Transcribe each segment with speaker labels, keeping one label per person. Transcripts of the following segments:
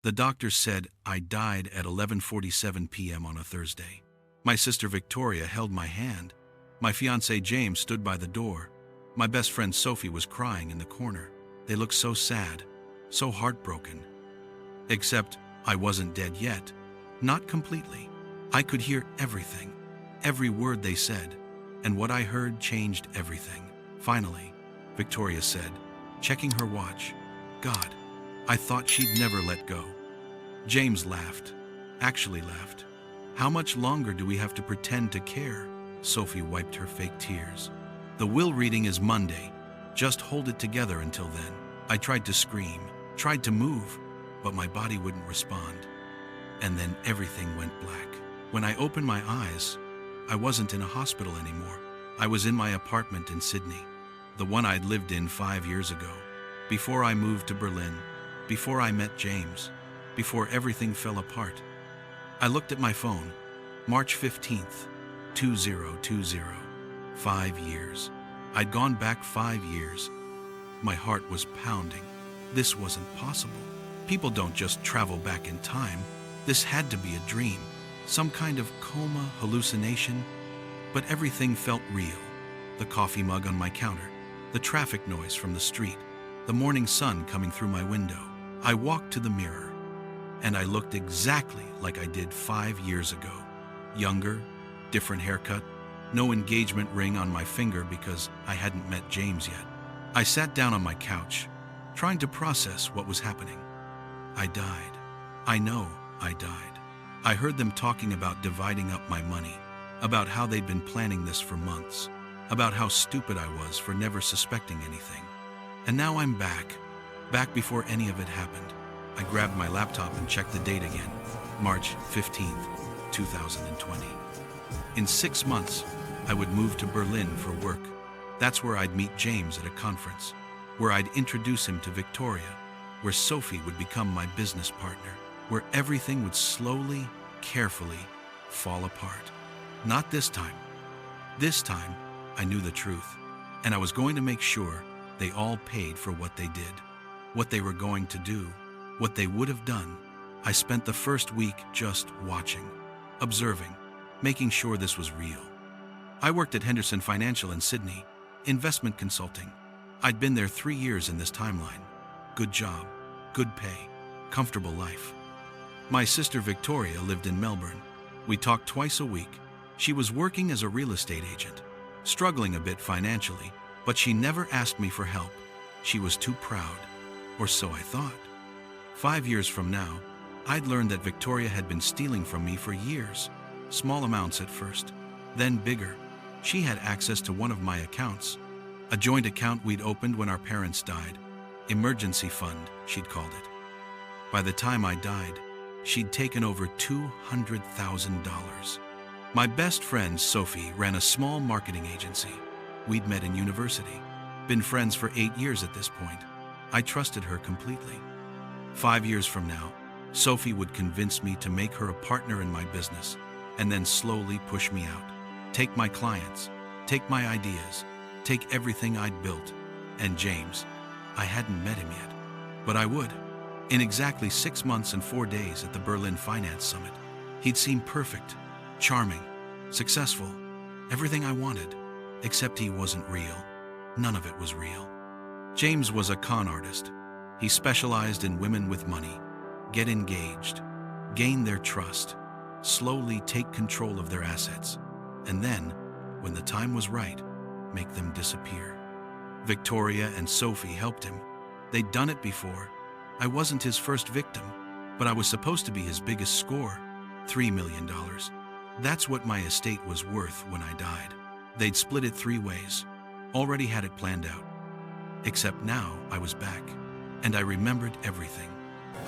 Speaker 1: The doctor said I died at 11:47 p.m. on a Thursday. My sister Victoria held my hand. My fiancé James stood by the door. My best friend Sophie was crying in the corner. They looked so sad, so heartbroken. Except I wasn't dead yet. Not completely. I could hear everything, every word they said, and what I heard changed everything. Finally, Victoria said, checking her watch, "God, I thought she'd never let go." James laughed, actually laughed. "How much longer do we have to pretend to care?" Sophie wiped her fake tears. "The will reading is Monday. Just hold it together until then." I tried to scream, tried to move, but my body wouldn't respond. And then everything went black. When I opened my eyes, I wasn't in a hospital anymore. I was in my apartment in Sydney, the one I'd lived in 5 years ago, before I moved to Berlin, before I met James, before everything fell apart. I looked at my phone, March 15th, 2020. 5 years. I'd gone back 5 years. My heart was pounding. This wasn't possible. People don't just travel back in time. This had to be a dream, some kind of coma, hallucination. But everything felt real. The coffee mug on my counter, the traffic noise from the street, the morning sun coming through my window. I walked to the mirror, and I looked exactly like I did 5 years ago. Younger, different haircut, no engagement ring on my finger because I hadn't met James yet. I sat down on my couch, trying to process what was happening. I died. I know I died. I heard them talking about dividing up my money, about how they'd been planning this for months, about how stupid I was for never suspecting anything. And now I'm back before any of it happened. I grabbed my laptop and checked the date again, March 15th, 2020. In 6 months, I would move to Berlin for work. That's where I'd meet James at a conference, where I'd introduce him to Victoria, where Sophie would become my business partner, where everything would slowly, carefully fall apart. Not this time. This time, I knew the truth, and I was going to make sure they all paid for what they did, what they were going to do, what they would have done. I spent the first week just watching, observing, making sure this was real. I worked at Henderson Financial in Sydney, investment consulting. I'd been there 3 years in this timeline. Good job, good pay, comfortable life. My sister Victoria lived in Melbourne. We talked twice a week. She was working as a real estate agent, struggling a bit financially, but she never asked me for help. She was too proud, or so I thought. 5 years from now, I'd learned that Victoria had been stealing from me for years, small amounts at first, then bigger. She had access to one of my accounts, a joint account we'd opened when our parents died. Emergency fund, she'd called it. By the time I died, she'd taken over $200,000. My best friend, Sophie, ran a small marketing agency. We'd met in university, been friends for 8 years at this point. I trusted her completely. 5 years from now, Sophie would convince me to make her a partner in my business, and then slowly push me out. Take my clients, take my ideas, take everything I'd built. And James, I hadn't met him yet, but I would. In exactly 6 months and 4 days at the Berlin Finance Summit, he'd seemed perfect, charming, successful, everything I wanted, except he wasn't real. None of it was real. James was a con artist. He specialized in women with money. Get engaged, gain their trust, slowly take control of their assets, and then, when the time was right, make them disappear. Victoria and Sophie helped him. They'd done it before. I wasn't his first victim, but I was supposed to be his biggest score, $3 million. That's what my estate was worth when I died. They'd split it 3 ways, already had it planned out. Except now I was back, and I remembered everything.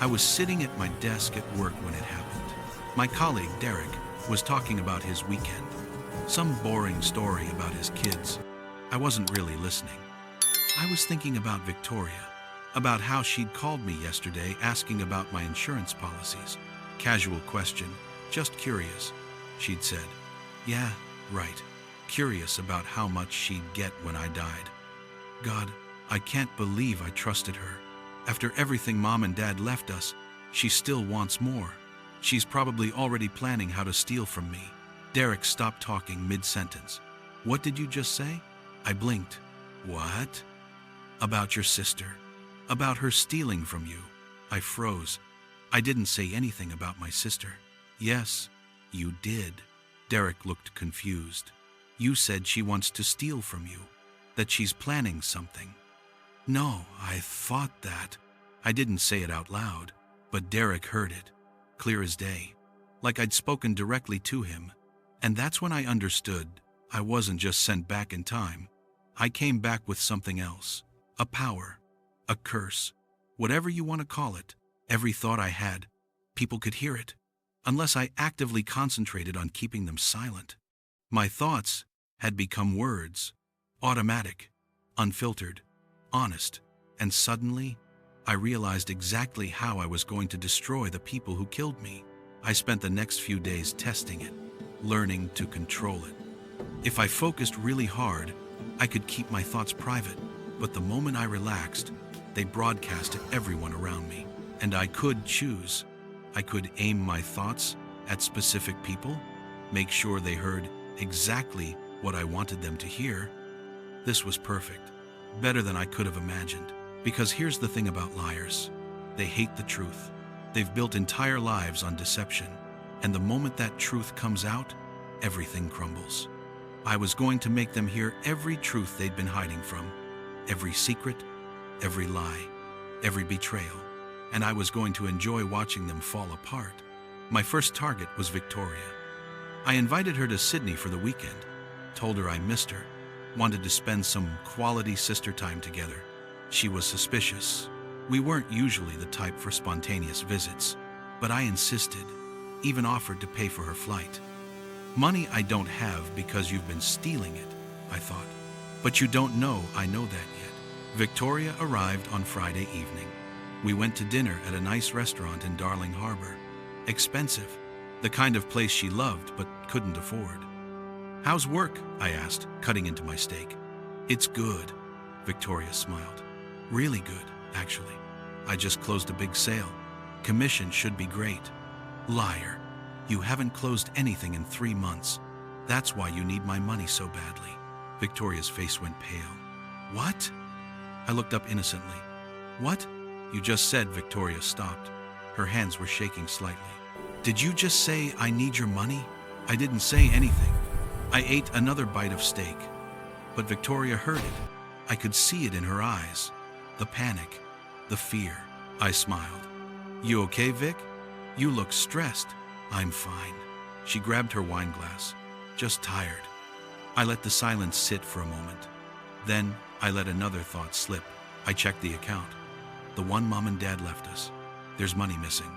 Speaker 1: I was sitting at my desk at work when it happened. My colleague, Derek, was talking about his weekend. Some boring story about his kids. I wasn't really listening. I was thinking about Victoria, about how she'd called me yesterday asking about my insurance policies. Casual question, just curious. She'd said, "Yeah, right. Curious about how much she'd get when I died." God, I can't believe I trusted her. After everything Mom and Dad left us, She still wants more. She's probably already planning how to steal from me. Derek stopped talking mid-sentence. What did you just say? I blinked. What? About your sister. About her stealing from you. I froze. I didn't say anything about my sister. Yes, you did. Derek looked confused. You said she wants to steal from you. That she's planning something. No, I thought that. I didn't say it out loud, but Derek heard it, clear as day, like I'd spoken directly to him. And that's when I understood I wasn't just sent back in time. I came back with something else. A power. A curse. Whatever you want to call it. Every thought I had, people could hear it, unless I actively concentrated on keeping them silent. My thoughts had become words. Automatic. Unfiltered. Honest. And suddenly, I realized exactly how I was going to destroy the people who killed me. I spent the next few days testing it, learning to control it. If I focused really hard, I could keep my thoughts private, but the moment I relaxed, they broadcast to everyone around me. And I could choose. I could aim my thoughts at specific people, make sure they heard exactly what I wanted them to hear. This was perfect, better than I could have imagined. Because here's the thing about liars. They hate the truth. They've built entire lives on deception. And the moment that truth comes out, everything crumbles. I was going to make them hear every truth they'd been hiding from. Every secret, every lie, every betrayal. And I was going to enjoy watching them fall apart. My first target was Victoria. I invited her to Sydney for the weekend, told her I missed her, wanted to spend some quality sister time together. She was suspicious. We weren't usually the type for spontaneous visits, but I insisted, even offered to pay for her flight. Money I don't have because you've been stealing it, I thought. But you don't know I know that yet. Victoria arrived on Friday evening. We went to dinner at a nice restaurant in Darling Harbor. Expensive, the kind of place she loved but couldn't afford. How's work? I asked, cutting into my steak. It's good, Victoria smiled. Really good, actually. I just closed a big sale. Commission should be great. Liar. You haven't closed anything in 3 months. That's why you need my money so badly. Victoria's face went pale. What? I looked up innocently. What? You just said. Victoria stopped. Her hands were shaking slightly. Did you just say I need your money? I didn't say anything. I ate another bite of steak. But Victoria heard it. I could see it in her eyes. The panic. The fear. I smiled. You okay, Vic? You look stressed. I'm fine. She grabbed her wine glass. Just tired. I let the silence sit for a moment. Then I let another thought slip. I checked the account. The one Mom and Dad left us. There's money missing.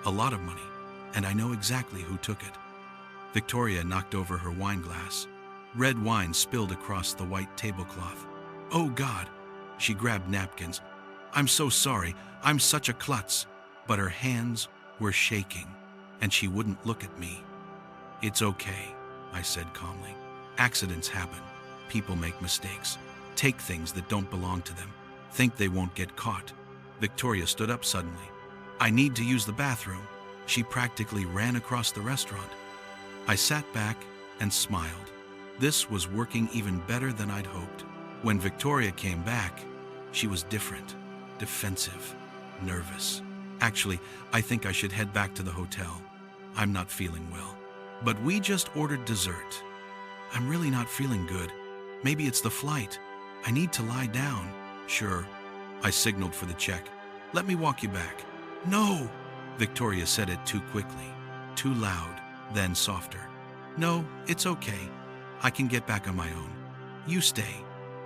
Speaker 1: A lot of money. And I know exactly who took it. Victoria knocked over her wine glass. Red wine spilled across the white tablecloth. Oh God! She grabbed napkins. I'm so sorry. I'm such a klutz. But her hands were shaking, and she wouldn't look at me. It's okay, I said calmly. Accidents happen. People make mistakes. Take things that don't belong to them. Think they won't get caught. Victoria stood up suddenly. I need to use the bathroom. She practically ran across the restaurant. I sat back and smiled. This was working even better than I'd hoped. When Victoria came back, she was different, defensive, nervous. Actually, I think I should head back to the hotel. I'm not feeling well. But we just ordered dessert. I'm really not feeling good. Maybe it's the flight. I need to lie down. Sure. I signaled for the check. Let me walk you back. No! Victoria said it too quickly, too loud, then softer. No, it's okay. I can get back on my own. You stay.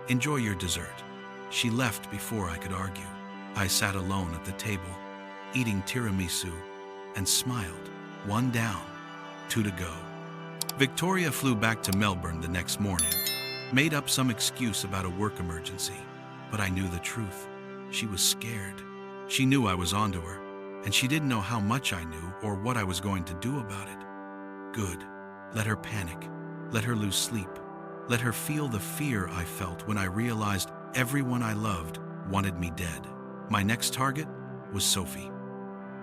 Speaker 1: Enjoy your dessert. She left before I could argue. I sat alone at the table, eating tiramisu, and smiled. 1 down, 2 to go. Victoria flew back to Melbourne the next morning, made up some excuse about a work emergency, but I knew the truth. She was scared. She knew I was onto her, and she didn't know how much I knew or what I was going to do about it. Good. Let her panic. Let her lose sleep. Let her feel the fear I felt when I realized everyone I loved wanted me dead. My next target was Sophie.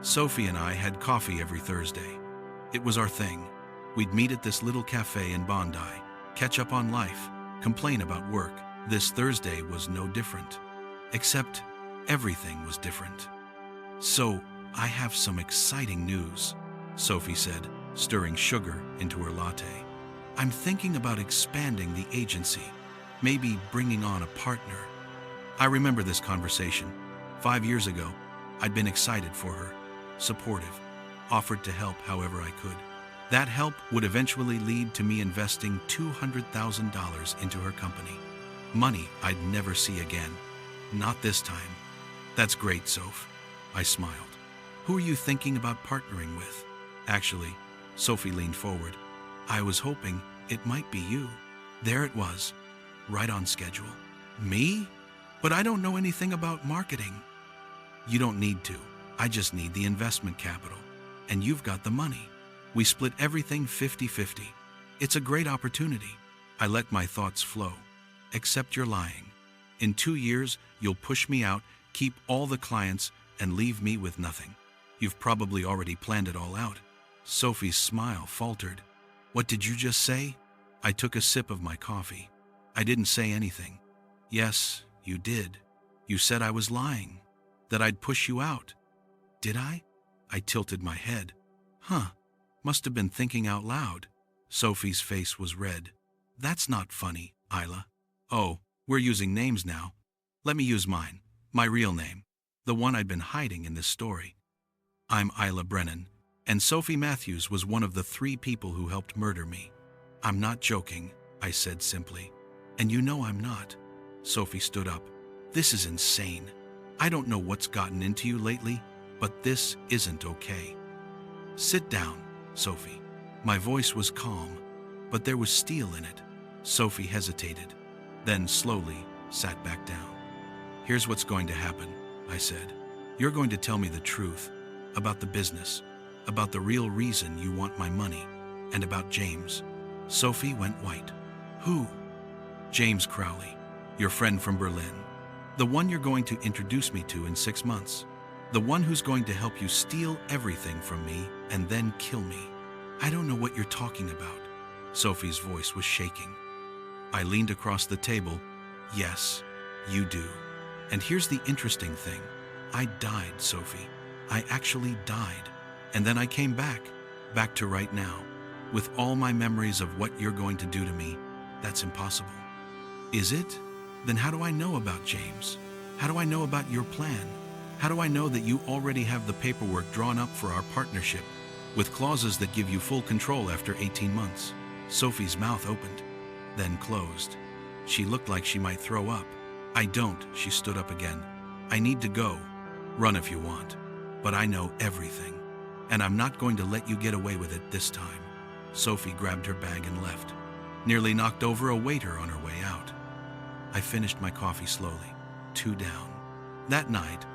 Speaker 1: Sophie and I had coffee every Thursday. It was our thing. We'd meet at this little cafe in Bondi, catch up on life, complain about work. This Thursday was no different. Except everything was different. "So, I have some exciting news," Sophie said, stirring sugar into her latte. "I'm thinking about expanding the agency, maybe bringing on a partner." I remember this conversation. 5 years ago, I'd been excited for her, supportive, offered to help however I could. That help would eventually lead to me investing $200,000 into her company. Money I'd never see again. Not this time. "That's great, Soph," I smiled. "Who are you thinking about partnering with?" "Actually," Sophie leaned forward, "I was hoping it might be you." There it was, right on schedule. "Me? But I don't know anything about marketing." "You don't need to. I just need the investment capital. And you've got the money. We split everything 50-50. It's a great opportunity." I let my thoughts flow. "Except you're lying. In 2 years, you'll push me out, keep all the clients, and leave me with nothing. You've probably already planned it all out." Sophie's smile faltered. "What did you just say?" I took a sip of my coffee. "I didn't say anything." "Yes, you did. You said I was lying, that I'd push you out." "Did I?" I tilted my head. "Huh, must have been thinking out loud." Sophie's face was red. "That's not funny, Isla." "Oh, we're using names now. Let me use mine, my real name, the one I'd been hiding in this story. I'm Isla Brennan, and Sophie Matthews was one of the 3 people who helped murder me." "I'm not joking," I said simply. "And you know I'm not." Sophie stood up. "This is insane. I don't know what's gotten into you lately, but this isn't okay." "Sit down, Sophie." My voice was calm, but there was steel in it. Sophie hesitated, then slowly sat back down. "Here's what's going to happen," I said. "You're going to tell me the truth about the business, about the real reason you want my money, and about James." Sophie went white. "Who?" "James Crowley, your friend from Berlin. The one you're going to introduce me to in 6 months. The one who's going to help you steal everything from me and then kill me." "I don't know what you're talking about." Sophie's voice was shaking. I leaned across the table. "Yes, you do. And here's the interesting thing. I died, Sophie. I actually died. And then I came back to right now. With all my memories of what you're going to do to me, that's impossible." "Is it? Then how do I know about James? How do I know about your plan? How do I know that you already have the paperwork drawn up for our partnership, with clauses that give you full control after 18 months? Sophie's mouth opened, then closed. She looked like she might throw up. "I don't," she stood up again. "I need to go. Run if you want. But I know everything. And I'm not going to let you get away with it this time." Sophie grabbed her bag and left, nearly knocked over a waiter on her way out. I finished my coffee slowly, 2 down. That night,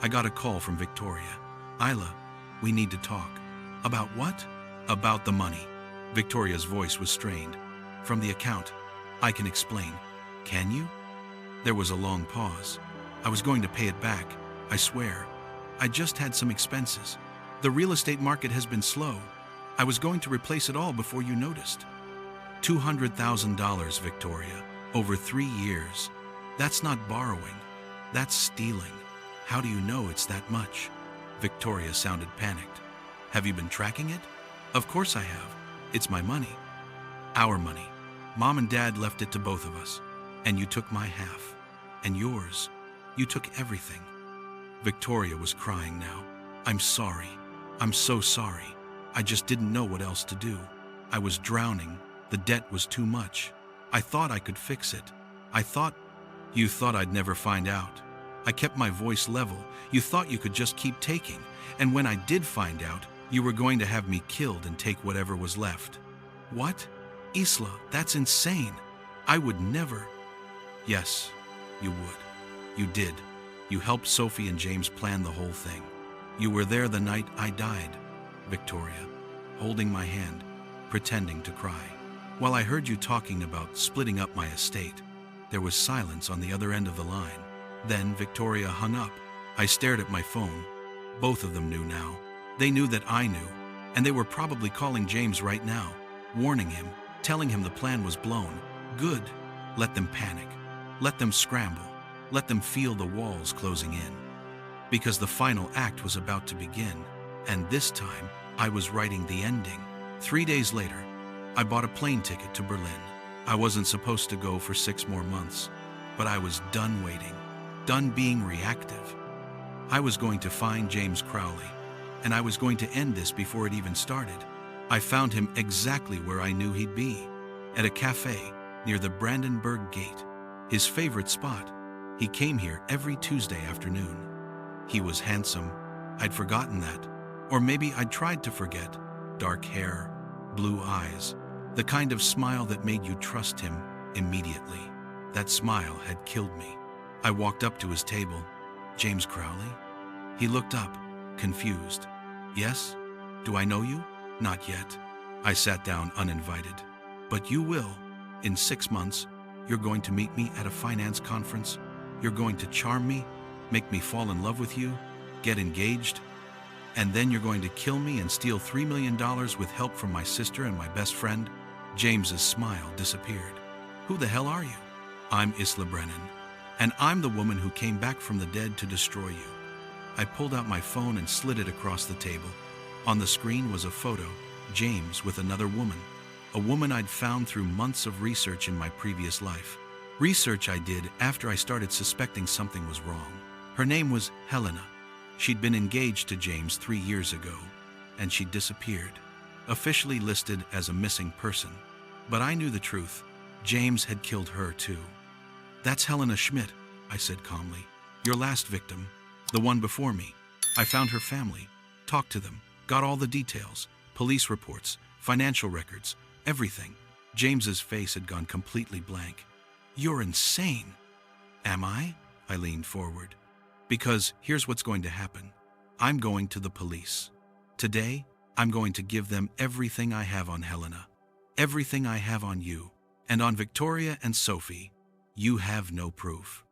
Speaker 1: I got a call from Victoria. "Isla, we need to talk." "About what?" "About the money." Victoria's voice was strained. "From the account. I can explain." "Can you?" There was a long pause. "I was going to pay it back, I swear. I just had some expenses. The real estate market has been slow. I was going to replace it all before you noticed." $200,000, Victoria, over 3 years. That's not borrowing. That's stealing. How do you know it's that much? Victoria sounded panicked. "Have you been tracking it?" "Of course I have. It's my money." "Our money. Mom and Dad left it to both of us. And you took my half. And yours. You took everything." Victoria was crying now. "I'm sorry. I'm so sorry. I just didn't know what else to do. I was drowning. The debt was too much. I thought I could fix it. I thought..." "You thought I'd never find out. I kept my voice level. You thought you could just keep taking. And when I did find out, you were going to have me killed and take whatever was left." "What? Isla, that's insane. I would never..." "Yes, you would. You did. You helped Sophie and James plan the whole thing. You were there the night I died, Victoria, holding my hand, pretending to cry. While I heard you talking about splitting up my estate, there was silence on the other end of the line. Then Victoria hung up. I stared at my phone. Both of them knew now. They knew that I knew, and they were probably calling James right now, warning him, telling him the plan was blown. Good. Let them panic. Let them scramble. Let them feel the walls closing in. Because the final act was about to begin, and this time I was writing the ending. 3 days later, I bought a plane ticket to Berlin. I wasn't supposed to go for 6 more months, but I was done waiting, done being reactive. I was going to find James Crowley, and I was going to end this before it even started. I found him exactly where I knew he'd be, at a cafe near the Brandenburg Gate, his favorite spot. He came here every Tuesday afternoon. He was handsome. I'd forgotten that. Or maybe I'd tried to forget. Dark hair, blue eyes, the kind of smile that made you trust him immediately. That smile had killed me. I walked up to his table. James Crowley? He looked up, confused. Yes? Do I know you? Not yet. I sat down uninvited. But you will. In 6 months, you're going to meet me at a finance conference. You're going to charm me, make me fall in love with you, get engaged, and then you're going to kill me and steal $3 million with help from my sister and my best friend. James's smile disappeared. Who the hell are you? I'm Isla Brennan, and I'm the woman who came back from the dead to destroy you. I pulled out my phone and slid it across the table. On the screen was a photo, James with another woman, a woman I'd found through months of research in my previous life. Research I did after I started suspecting something was wrong. Her name was Helena. She'd been engaged to James 3 years ago, and she'd disappeared, officially listed as a missing person. But I knew the truth. James had killed her too. That's Helena Schmidt, I said calmly. Your last victim, the one before me. I found her family, talked to them, got all the details, police reports, financial records, everything. James's face had gone completely blank. You're insane. Am I? I leaned forward. Because here's what's going to happen. I'm going to the police. Today, I'm going to give them everything I have on Helena, everything I have on you, and on Victoria and Sophie. You have no proof.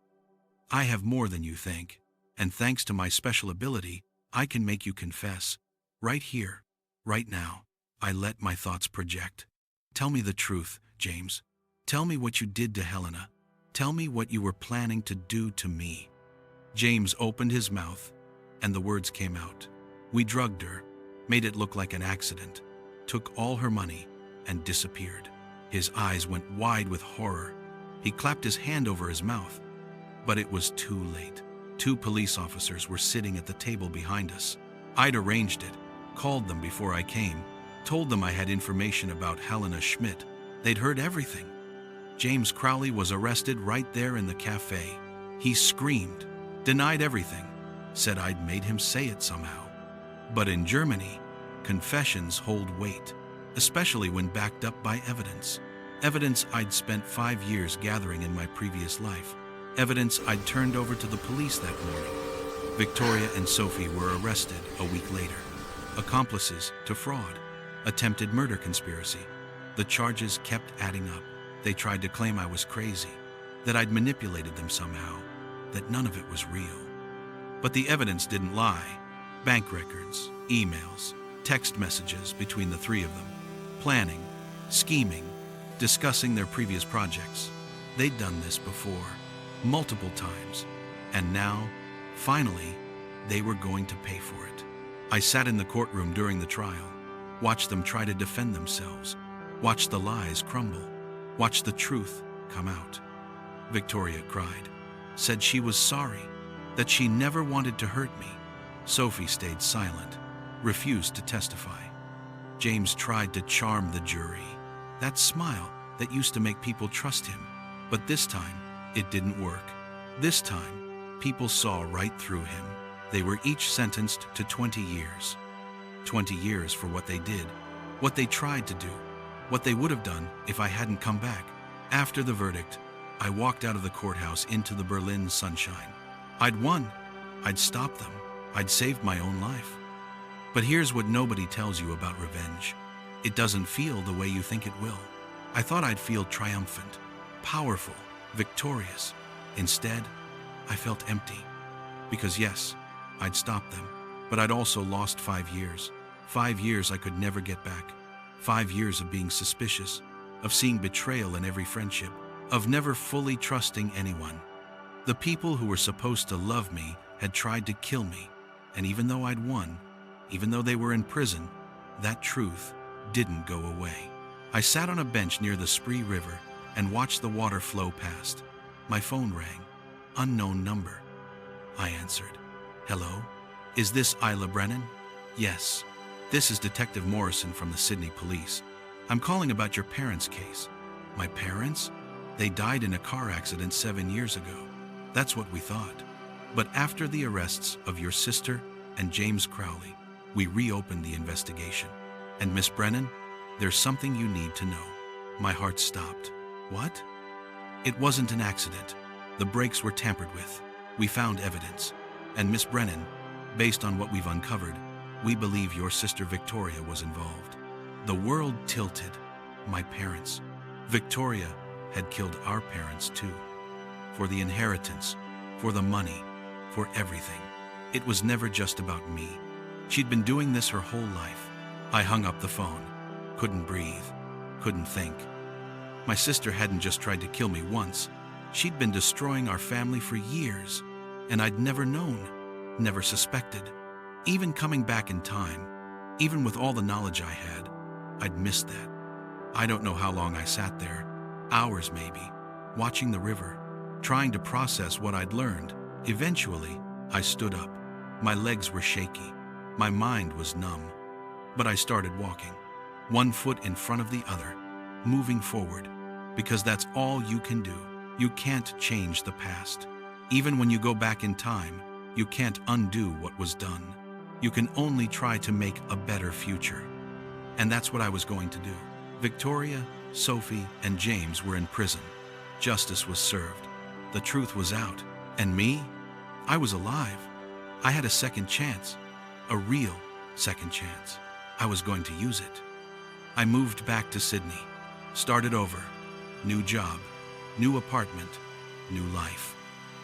Speaker 1: I have more than you think, and thanks to my special ability, I can make you confess. Right here, right now, I let my thoughts project. Tell me the truth, James. Tell me what you did to Helena. Tell me what you were planning to do to me. James opened his mouth, and the words came out. We drugged her, made it look like an accident, took all her money, and disappeared. His eyes went wide with horror. He clapped his hand over his mouth. But it was too late. 2 police officers were sitting at the table behind us. I'd arranged it, called them before I came, told them I had information about Helena Schmidt. They'd heard everything. James Crowley was arrested right there in the cafe. He screamed, denied everything, said I'd made him say it somehow. But in Germany, confessions hold weight, especially when backed up by evidence. Evidence I'd spent 5 years gathering in my previous life. Evidence I'd turned over to the police that morning. Victoria and Sophie were arrested a week later. Accomplices to fraud, attempted murder conspiracy. The charges kept adding up. They tried to claim I was crazy, that I'd manipulated them somehow, that none of it was real. But the evidence didn't lie. Bank records, emails, text messages between the 3 of them. Planning, scheming, discussing their previous projects. They'd done this before, multiple times, and now, finally, they were going to pay for it. I sat in the courtroom during the trial, watched them try to defend themselves, watched the lies crumble, watched the truth come out. Victoria cried, said she was sorry, that she never wanted to hurt me. Sophie stayed silent, refused to testify. James tried to charm the jury. That smile that used to make people trust him. But this time, it didn't work. This time, people saw right through him. They were each sentenced to 20 years. 20 years for what they did, what they tried to do, what they would have done if I hadn't come back. After the verdict, I walked out of the courthouse into the Berlin sunshine. I'd won. I'd stopped them. I'd saved my own life. But here's what nobody tells you about revenge. It doesn't feel the way you think it will. I thought I'd feel triumphant, powerful, victorious. Instead, I felt empty. Because yes, I'd stopped them. But I'd also lost 5 years. 5 years I could never get back. 5 years of being suspicious, of seeing betrayal in every friendship, of never fully trusting anyone. The people who were supposed to love me had tried to kill me, and even though I'd won, even though they were in prison, that truth didn't go away. I sat on a bench near the Spree River and watched the water flow past. My phone rang. Unknown number. I answered. Hello? Is this Isla Brennan? Yes. This is Detective Morrison from the Sydney Police. I'm calling about your parents' case. My parents? They died in a car accident 7 years ago. That's what we thought. But after the arrests of your sister and James Crowley, we reopened the investigation. And Miss Brennan, there's something you need to know. My heart stopped. What? It wasn't an accident. The brakes were tampered with. We found evidence. And Miss Brennan, based on what we've uncovered, we believe your sister Victoria was involved. The world tilted. My parents. Victoria had killed our parents too. For the inheritance, for the money, for everything. It was never just about me. She'd been doing this her whole life. I hung up the phone. Couldn't breathe. Couldn't think. My sister hadn't just tried to kill me once. She'd been destroying our family for years. And I'd never known, never suspected. Even coming back in time, even with all the knowledge I had, I'd missed that. I don't know how long I sat there, hours maybe, watching the river, trying to process what I'd learned. Eventually, I stood up. My legs were shaky. My mind was numb. But I started walking, one foot in front of the other, moving forward, because that's all you can do. You can't change the past. Even when you go back in time, you can't undo what was done. You can only try to make a better future. And that's what I was going to do. Victoria, Sophie, and James were in prison. Justice was served. The truth was out. And me? I was alive. I had a second chance. A real second chance. I was going to use it. I moved back to Sydney. Started over. New job. New apartment. New life.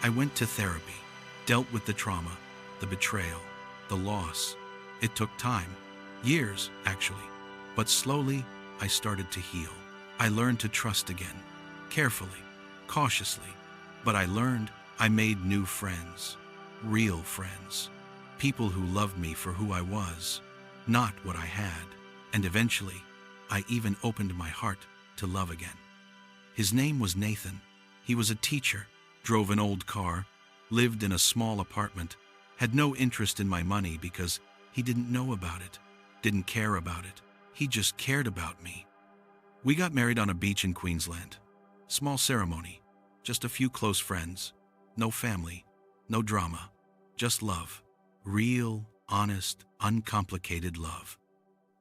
Speaker 1: I went to therapy. Dealt with the trauma, the betrayal, the loss. It took time. Years, actually. But slowly, I started to heal. I learned to trust again. Carefully, cautiously. But I learned. I made new friends. Real friends. People who loved me for who I was, not what I had. And eventually, I even opened my heart to love again. His name was Nathan. He was a teacher, drove an old car, lived in a small apartment, had no interest in my money because he didn't know about it, didn't care about it. He just cared about me. We got married on a beach in Queensland. Small ceremony, just a few close friends, no family, no drama, just love. Real, honest, uncomplicated love.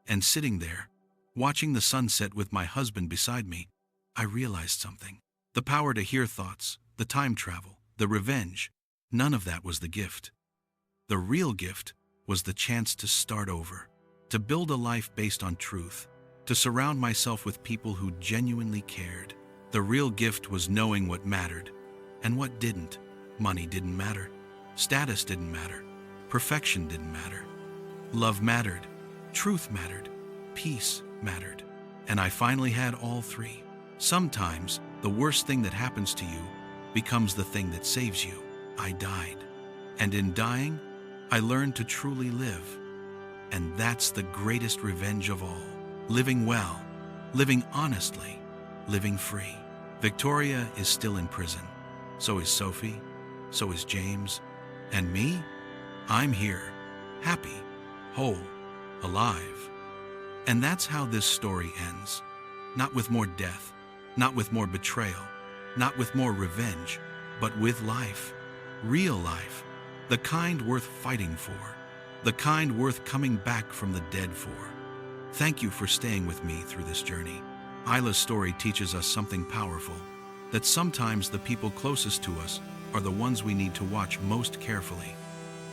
Speaker 1: And sitting there, watching the sunset with my husband beside me, I realized something. The power to hear thoughts, the time travel, the revenge, none of that was the gift. The real gift was the chance to start over, to build a life based on truth, to surround myself with people who genuinely cared. The real gift was knowing what mattered and what didn't. Money didn't matter. Status didn't matter. Perfection didn't matter. Love mattered. Truth mattered. Peace mattered. And I finally had all three. Sometimes, the worst thing that happens to you becomes the thing that saves you. I died. And in dying, I learned to truly live. And that's the greatest revenge of all. Living well, living honestly, living free. Victoria is still in prison. So is Sophie. So is James. And me? I'm here, happy, whole, alive. And that's how this story ends. Not with more death, not with more betrayal, not with more revenge, but with life. Real life. The kind worth fighting for. The kind worth coming back from the dead for. Thank you for staying with me through this journey. Isla's story teaches us something powerful. That sometimes the people closest to us are the ones we need to watch most carefully.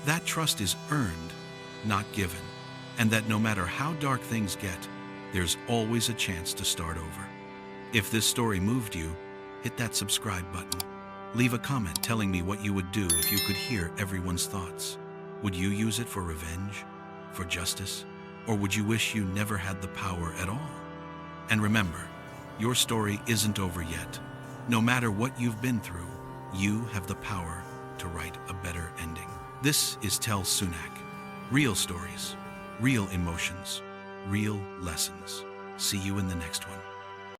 Speaker 1: That trust is earned, not given. And that no matter how dark things get, there's always a chance to start over. If this story moved you, hit that subscribe button. Leave a comment telling me what you would do if you could hear everyone's thoughts. Would you use it for revenge, for justice, or would you wish you never had the power at all? And remember, your story isn't over yet. No matter what you've been through, you have the power to write a better ending. This is Tell Sunnac. Real stories, real emotions, real lessons. See you in the next one.